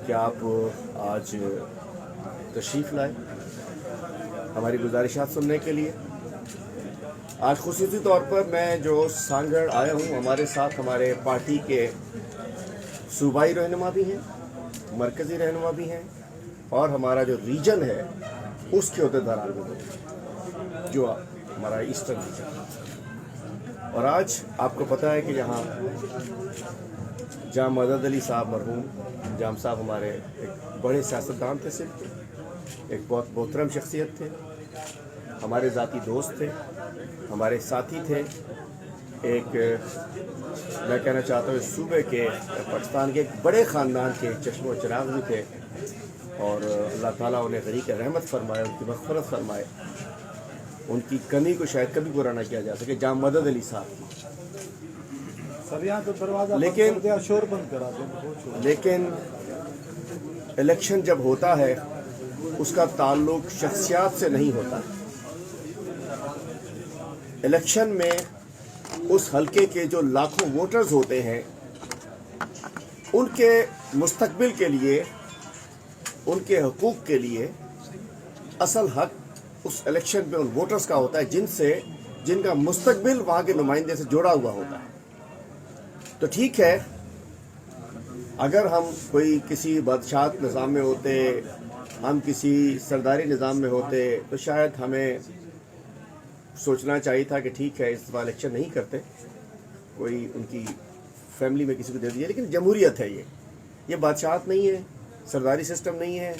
کہ آپ آج تشریف لائے ہماری گزارشات سننے کے لیے۔ آج خصوصی طور پر میں جو سانگڑ آیا ہوں، ہمارے ساتھ ہمارے پارٹی کے صوبائی رہنما بھی ہیں، مرکزی رہنما بھی ہیں، اور ہمارا جو ریجن ہے اس کے عہدیداران بھی ہیں، جو ہمارا ایسٹرن ریجن۔ اور آج آپ کو پتہ ہے کہ یہاں جام مدد علی صاحب مرحوم جام صاحب ہمارے ایک بڑے سیاستدان تھے، صرف ایک بہت محترم شخصیت تھے، ہمارے ذاتی دوست تھے، ہمارے ساتھی تھے، ایک میں کہنا چاہتا ہوں اس صوبے کے پاکستان کے ایک بڑے خاندان کے چشم و چراغ بھی تھے، اور اللہ تعالیٰ انہیں غریق رحمت فرمائے، ان کی مغفرت فرمائے، ان کی کمی کو شاید کبھی پورا نہ کیا جا سکے، جام مدد علی صاحب۔ لیکن الیکشن جب ہوتا ہے اس کا تعلق شخصیات سے نہیں ہوتا۔ الیکشن میں اس حلقے کے جو لاکھوں ووٹرز ہوتے ہیں، ان کے مستقبل کے لیے، ان کے حقوق کے لیے اصل حق اس الیکشن میں ان ووٹرز کا ہوتا ہے جن کا مستقبل وہاں کے نمائندے سے جڑا ہوا ہوتا ہے۔ تو ٹھیک ہے، اگر ہم کوئی کسی بادشاہت نظام میں ہوتے، ہم کسی سرداری نظام میں ہوتے، تو شاید ہمیں سوچنا چاہیے تھا کہ ٹھیک ہے اس دفعہ الیکشن نہیں کرتے، کوئی ان کی فیملی میں کسی کو دے دیا۔ لیکن جمہوریت ہے، یہ بادشاہت نہیں ہے، سرداری سسٹم نہیں ہے،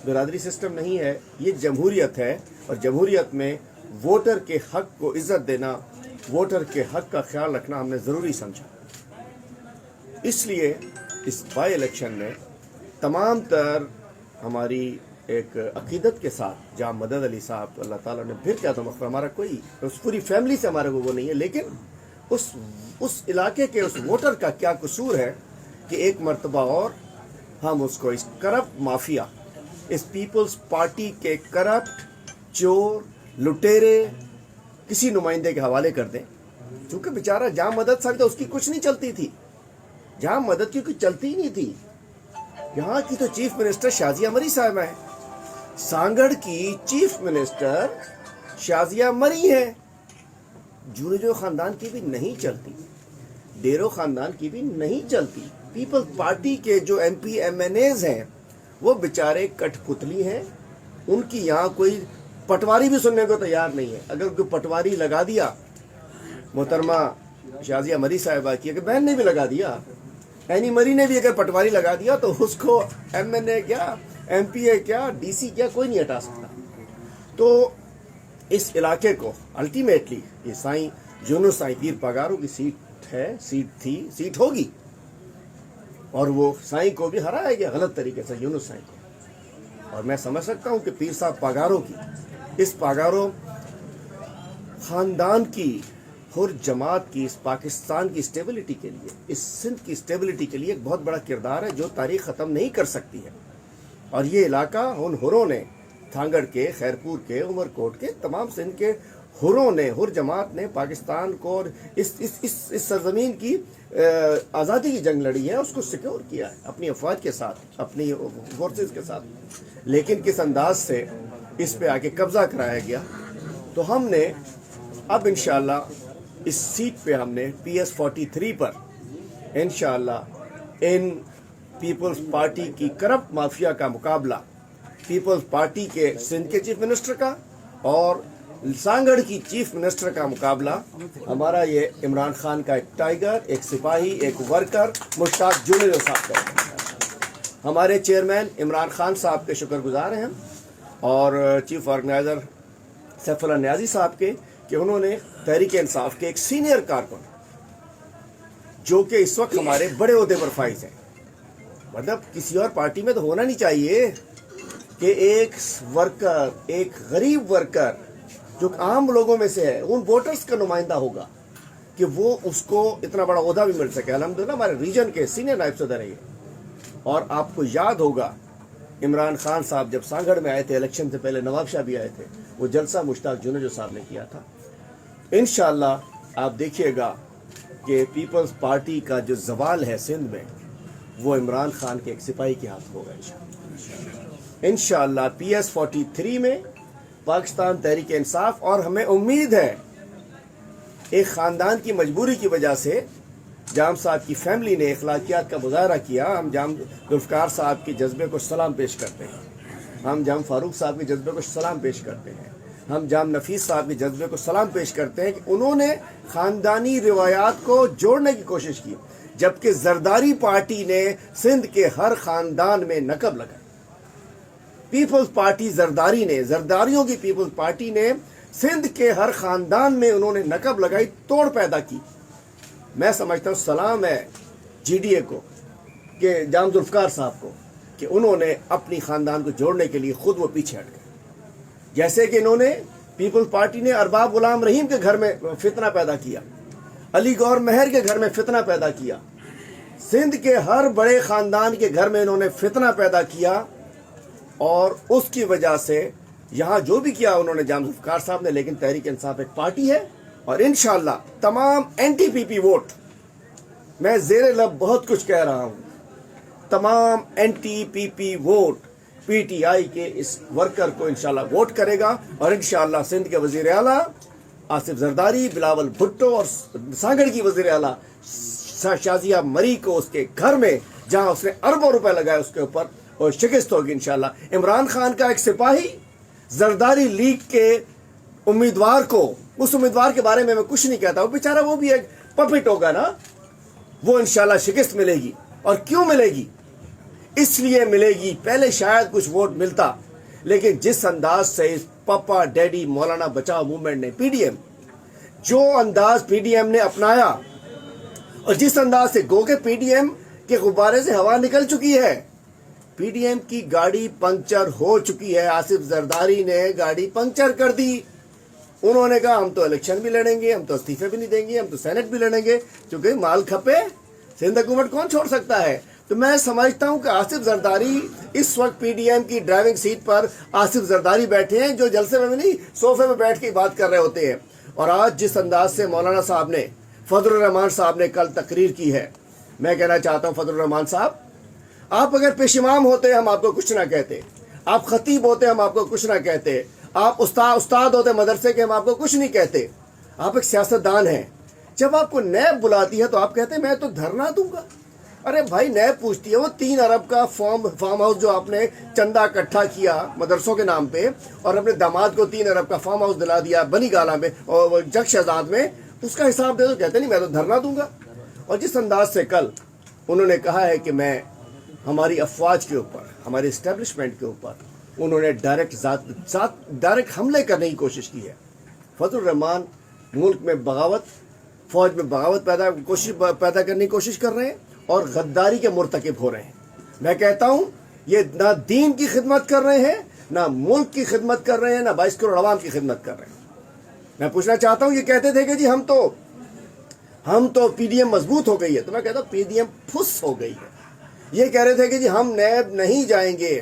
برادری سسٹم نہیں ہے، یہ جمہوریت ہے، اور جمہوریت میں ووٹر کے حق کو عزت دینا، ووٹر کے حق کا خیال رکھنا ہم نے ضروری سمجھا۔ اس لیے اس بائی الیکشن میں تمام تر ہماری ایک عقیدت کے ساتھ جام مدد علی صاحب، اللہ تعالیٰ نے پھر کیا تو مغفرت، ہمارا کوئی اس پوری فیملی سے ہمارے کو وہ نہیں ہے، لیکن اس علاقے کے اس ووٹر کا کیا قصور ہے کہ ایک مرتبہ اور ہم اس کو اس کرپٹ مافیا، اس پیپلز پارٹی کے کرپٹ چور لٹیرے کسی نمائندے کے حوالے کر دیں۔ چونکہ بیچارہ جام مدد صاحب تھا، اس کی کچھ نہیں چلتی تھی، جام مدد کی کچھ چلتی ہی نہیں تھی۔ یہاں کی تو چیف منسٹر شازیہ مری صاحبہ ہیں، سانگڑ کی چیف منسٹر شازیہ مری ہیں، جونیجو خاندان کی بھی نہیں چلتی، ڈیرو خاندان کی بھی نہیں چلتی۔ پیپلز پارٹی کے جو MP MNAs ہیں وہ بیچارے کٹ پتلی ہیں، ان کی یہاں کوئی پٹواری بھی سننے کو تیار نہیں ہے۔ اگر کوئی پٹواری لگا دیا، محترمہ شازیہ مری صاحبہ کی اگر بہن نے بھی لگا دیا، اینی مری نے بھی اگر پٹواری لگا دیا، تو اس کو ایم این اے کیا، ایم پی اے کیا، ڈی سی کیا، کوئی نہیں ہٹا سکتا۔ تو اس علاقے کو الٹیمیٹلی یہ سائیں یونس سائیں پیر پگاروں کی سیٹ ہے، سیٹ تھی، سیٹ ہوگی، اور وہ سائیں کو بھی ہرایا گیا غلط طریقے سے، یونس سائیں کو۔ اور میں سمجھ سکتا ہوں کہ پیر صاحب پاگاروں کی، اس پاگاروں خاندان کی، ہر جماعت کی، اس پاکستان کی اسٹیبلٹی کے لیے، اس سندھ کی اسٹیبلٹی کے لیے ایک بہت بڑا کردار ہے جو تاریخ ختم نہیں کر سکتی ہے۔ اور یہ علاقہ ان ہروں نے، تھانگڑ کے، خیرپور کے، عمر کوٹ کے، تمام سندھ کے ہروں نے، ہر جماعت نے پاکستان کو اور اس سرزمین کی آزادی کی جنگ لڑی ہے، اس کو سیکیور کیا ہے اپنی افواج کے ساتھ، اپنی فورسز کے ساتھ۔ لیکن کس انداز سے اس پہ آگے قبضہ کرایا گیا، تو ہم نے اب انشاءاللہ اس سیٹ پہ ہم نے پی ایس 43 پر انشاءاللہ ان پیپلز پارٹی کی کرپٹ مافیا کا مقابلہ، پیپلز پارٹی کے سندھ کے چیف منسٹر کا اور سانگڑ کی چیف منسٹر کا مقابلہ، ہمارا یہ عمران خان کا ایک ٹائیگر، ایک سپاہی، ایک ورکر مشتاق جونیجو صاحب کا۔ ہمارے چیئرمین عمران خان صاحب کے شکر گزار ہیں ہم، اور چیف آرگنائزر سیف اللہ نیازی صاحب کے، کہ انہوں نے تحریک انصاف کے ایک سینئر کارکن، جو کہ اس وقت ہمارے بڑے عہدے پر فائز ہیں، مطلب کسی اور پارٹی میں تو ہونا نہیں چاہیے کہ ایک ورکر، ایک غریب ورکر جو عام لوگوں میں سے ہے، ان ووٹرز کا نمائندہ ہوگا کہ وہ اس کو اتنا بڑا عہدہ بھی مل سکے۔ الحمدللہ ہمارے ریجن کے سینئر نائب صدر ہیں یہ۔ اور آپ کو یاد ہوگا عمران خان صاحب جب سانگڑ میں آئے تھے، الیکشن سے پہلے نواب شاہ بھی آئے تھے، وہ جلسہ مشتاق جونیجو صاحب نے کیا تھا۔ انشاءاللہ آپ دیکھیے گا کہ پیپلز پارٹی کا جو زوال ہے سندھ میں، وہ عمران خان کے ایک سپاہی کے ہاتھ ہوگا انشاءاللہ PS43 میں پاکستان تحریک انصاف. اور ہمیں امید ہے ایک خاندان کی مجبوری کی وجہ سے جام صاحب کی فیملی نے اخلاقیات کا مظاہرہ کیا. ہم جام ذوالفقار صاحب کے جذبے کو سلام پیش کرتے ہیں, ہم جام فاروق صاحب کے جذبے کو سلام پیش کرتے ہیں, ہم جام نفیس صاحب کے جذبے کو سلام پیش کرتے ہیں کہ انہوں نے خاندانی روایات کو جوڑنے کی کوشش کی, جبکہ زرداری پارٹی نے سندھ کے ہر خاندان میں نقب لگائی. پیپلز پارٹی زرداری نے, زرداریوں کی پیپلز پارٹی نے سندھ کے ہر خاندان میں انہوں نے نقب لگائی, توڑ پیدا کی. میں سمجھتا ہوں سلام ہے GDA کو, کہ جام ذوالفقار صاحب کو, کہ انہوں نے اپنی خاندان کو جوڑنے کے لیے خود وہ پیچھے ہٹ گئے. جیسے کہ انہوں نے پیپلز پارٹی نے ارباب غلام رحیم کے گھر میں فتنہ پیدا کیا, علی گور مہر کے گھر میں فتنہ پیدا کیا, سندھ کے ہر بڑے خاندان کے گھر میں انہوں نے فتنہ پیدا کیا. اور اس کی وجہ سے یہاں جو بھی کیا انہوں نے جام ذوالفقار صاحب نے, لیکن تحریک انصاف ایک پارٹی ہے. اور انشاءاللہ تمام اینٹی PP ووٹ, میں زیر لب بہت کچھ کہہ رہا ہوں, تمام اینٹی PP ووٹ PTI کے اس ورکر کو انشاءاللہ ووٹ کرے گا. اور انشاءاللہ سندھ کے وزیر اعلیٰ آصف زرداری, بلاول بھٹو اور سانگڑ کی وزیر اعلیٰ شازیہ مری کو اس کے گھر میں جہاں اس نے اربوں روپے لگائے اس کے اوپر, اور شکست ہوگی انشاءاللہ. عمران خان کا ایک سپاہی زرداری لیگ کے امیدوار کو, اس امیدوار کے بارے میں کچھ نہیں کہتا, وہ بیچارہ وہ بھی ایک پپٹ ہوگا نا, وہ انشاءاللہ شکست ملے گی. اور کیوں ملے گی؟ اس لیے ملے گی, پہلے شاید کچھ ووٹ ملتا, لیکن جس انداز سے پپا ڈیڈی مولانا بچاؤ موومنٹ نے PDM, جو انداز PDM نے اپنایا, اور جس انداز سے گو کہ PDM کے غبارے سے ہوا نکل چکی ہے, PDM کی گاڑی پنکچر ہو چکی ہے. آصف زرداری نے گاڑی پنکچر کر دی. انہوں نے کہا ہم تو الیکشن بھی لڑیں گے, ہم تو استعفے بھی نہیں دیں گے, ہم تو سینٹ بھی لڑیں گے, کیونکہ مال کھپے سندھ حکومت کون چھوڑ سکتا ہے. تو میں سمجھتا ہوں کہ آصف زرداری اس وقت PDM کی ڈرائیونگ سیٹ پر آصف زرداری بیٹھے ہیں, جو جلسے میں نہیں صوفے میں بیٹھ کے بات کر رہے ہوتے ہیں. اور آج جس انداز سے مولانا صاحب نے, فضل الرحمان صاحب نے کل تقریر کی ہے, میں کہنا چاہتا ہوں فضل الرحمان صاحب, آپ اگر پیش امام ہوتے ہم آپ کو کچھ نہ کہتے, آپ خطیب ہوتے ہم آپ کو کچھ نہ کہتے, آپ استاد ہوتے مدرسے کے ہم آپ کو کچھ نہیں کہتے. آپ ایک سیاستدان ہیں. جب آپ کو نیب بلاتی ہے تو آپ کہتے ہیں میں تو دھرنا دوں گا. ارے بھائی, نیب پوچھتی ہے وہ 3 ارب کا فارم ہاؤس جو آپ نے چندہ اکٹھا کیا مدرسوں کے نام پہ, اور اپنے داماد کو 3 ارب کا فارم ہاؤس دلا دیا بنی گالا میں اور جگ شہزاد میں, اس کا حساب دے دو. کہتے نہیں میں تو دھرنا دوں گا. اور جس انداز سے کل انہوں نے کہا ہے کہ میں ہماری افواج کے اوپر, ہمارے اسٹیبلشمنٹ کے اوپر انہوں نے ڈائریکٹ حملے کرنے کی کوشش کی ہے. فضل الرحمان ملک میں بغاوت, فوج میں بغاوت پیدا کرنے کی کوشش کر رہے ہیں, اور غداری کے مرتکب ہو رہے ہیں. میں کہتا ہوں یہ نہ دین کی خدمت کر رہے ہیں, نہ ملک کی خدمت کر رہے ہیں, نہ 22 کروڑ عوام کی خدمت کر رہے ہیں. میں پوچھنا چاہتا ہوں, یہ کہتے تھے کہ جی ہم تو PDM مضبوط ہو گئی ہے, تو میں کہتا ہوں PDM پھس ہو گئی ہے. یہ کہہ رہے تھے کہ جی ہم نیب نہیں جائیں گے,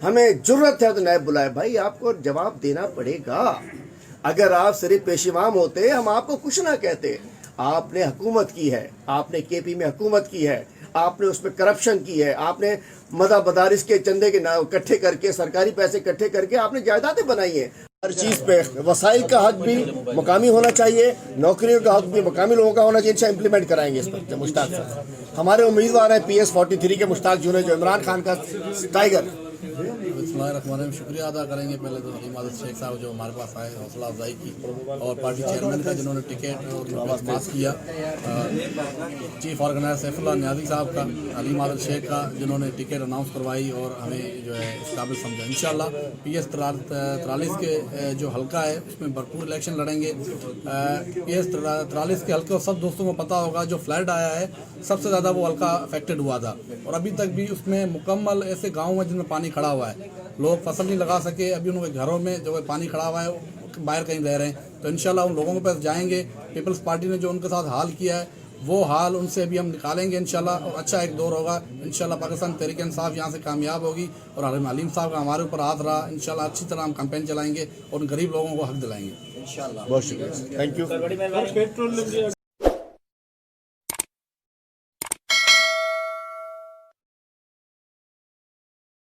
ہمیں جرت ہے تو نیب بلائے. بھائی آپ کو جواب دینا پڑے گا. اگر آپ صرف پیش امام ہوتے ہم آپ کو کچھ نہ کہتے. آپ نے حکومت کی ہے, آپ نے KP میں حکومت کی ہے, آپ نے اس میں کرپشن کی ہے, آپ نے مدارس کے چندے کے اکٹھے کر کے, سرکاری پیسے اکٹھے کر کے آپ نے جائیدادیں بنائی ہیں. ہر چیز پہ وسائل کا حق بھی مقامی ہونا چاہیے, نوکریوں کا حق بھی مقامی لوگوں کا ہونا چاہیے. انشاءاللہ امپلیمنٹ کرائیں گے اس پر. مشتاق صاحب ہمارے امیدوار ہیں PS43 کے مشتاق جو عمران خان کا ٹائیگر. بسم اللہ الرحمن الرحیم. شکریہ ادا کریں گے پہلے تو علیم عادل شیخ صاحب جو ہمارے پاس آئے, حوصلہ افزائی کی, اور پارٹی چیئرمین کا جنہوں نے ٹکٹ اور پاس کیا, چیف آرگنائزر سیف اللہ نیازی صاحب کا, علیم عادل شیخ کا جنہوں نے ٹکٹ اناؤنس کروائی اور ہمیں جو ہے اس قابل سمجھا. انشاءاللہ PS43 کے جو حلقہ ہے اس میں بھرپور الیکشن لڑیں گے. PS43 کے حلقے, اور سب دوستوں کو پتہ ہوگا جو فلڈ آیا ہے سب سے زیادہ وہ حلقہ افیکٹڈ ہوا تھا, اور ابھی تک بھی اس میں مکمل ایسے گاؤں ہیں جن میں پانی کھڑا ہوا ہے, لوگ فصل نہیں لگا سکے. ابھی ان کے گھروں میں جو پانی کھڑا ہوا ہے باہر کہیں رہ رہے ہیں. تو انشاءاللہ ان لوگوں کے پاس جائیں گے. پیپلز پارٹی نے جو ان کے ساتھ حال کیا ہے وہ حال ان سے بھی ہم نکالیں گے انشاءاللہ, اور اچھا ایک دور ہوگا انشاءاللہ. پاکستان تحریک انصاف یہاں سے کامیاب ہوگی, اور علیم صاحب کا ہمارے اوپر ہاتھ رہا. انشاءاللہ اچھی طرح ہم کمپین چلائیں گے اور ان غریب لوگوں کو حق دلائیں گے انشاءاللہ. بہت شکریہ, تھینک یو.